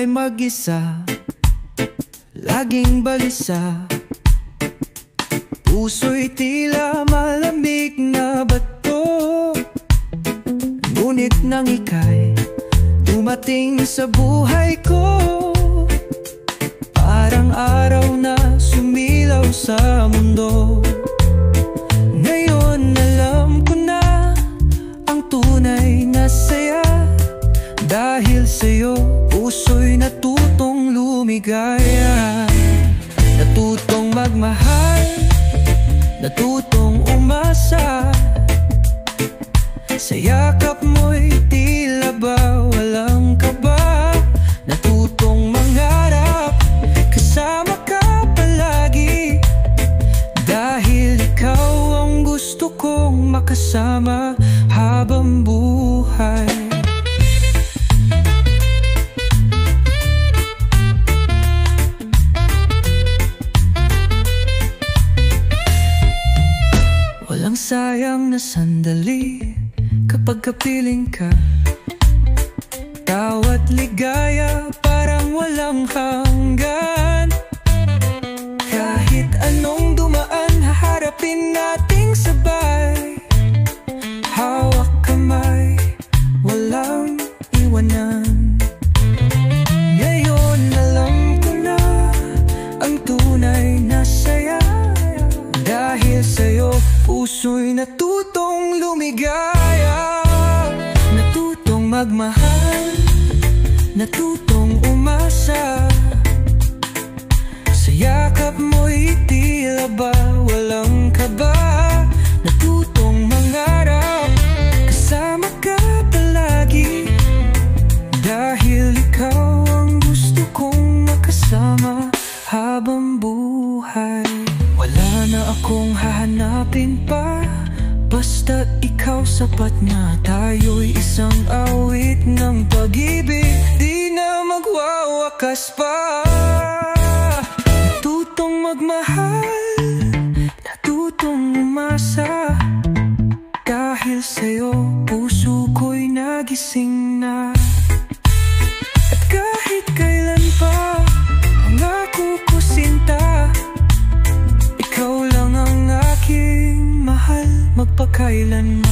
buhay mag-isa, laging balisa. Puso'y tila malamig na bato, ngunit nang ika'y dumating sa buhay ko, parang araw na sumilaw sa mundo. Ngayon alam ko na ang tunay na saya, dahil sa'yo puso'y natutong lumigaya. Natutong magmahal, natutong umasa, sa yakap mo'y tila ba walang kaba. Natutong mangarap, kasama ka palagi, dahil ikaw ang gusto kong makasama habang buhay. Walang sayang na sandali kapag kapiling ka, bawat ligaya parang walang hanggan. Kahit anong dumaan, haharapin nating sabay, hawak kamay, walang iwanan. Ngayon alam ko na ang tunay na saya, dahil sa'yo puso'y natutong lumigaya. Natutong magmahal, natutong umasa, sa yakap mo'y tila ba walang kaba. Natutong mangarap, kasama ka palagi, dahil ikaw ang gusto kong makasama habang buhay. Wala na akong hahanapin pa, basta ikaw sapat na. Tayo'y isang awit ng pag-ibig, di na magwawakas pa. Natutong magmahal, natutong umasa, dahil sa'yo puso ko'y nagising na. At kahit kailan pa pangako ko sinta, ikaw lang ang aking mahal magpakailanman.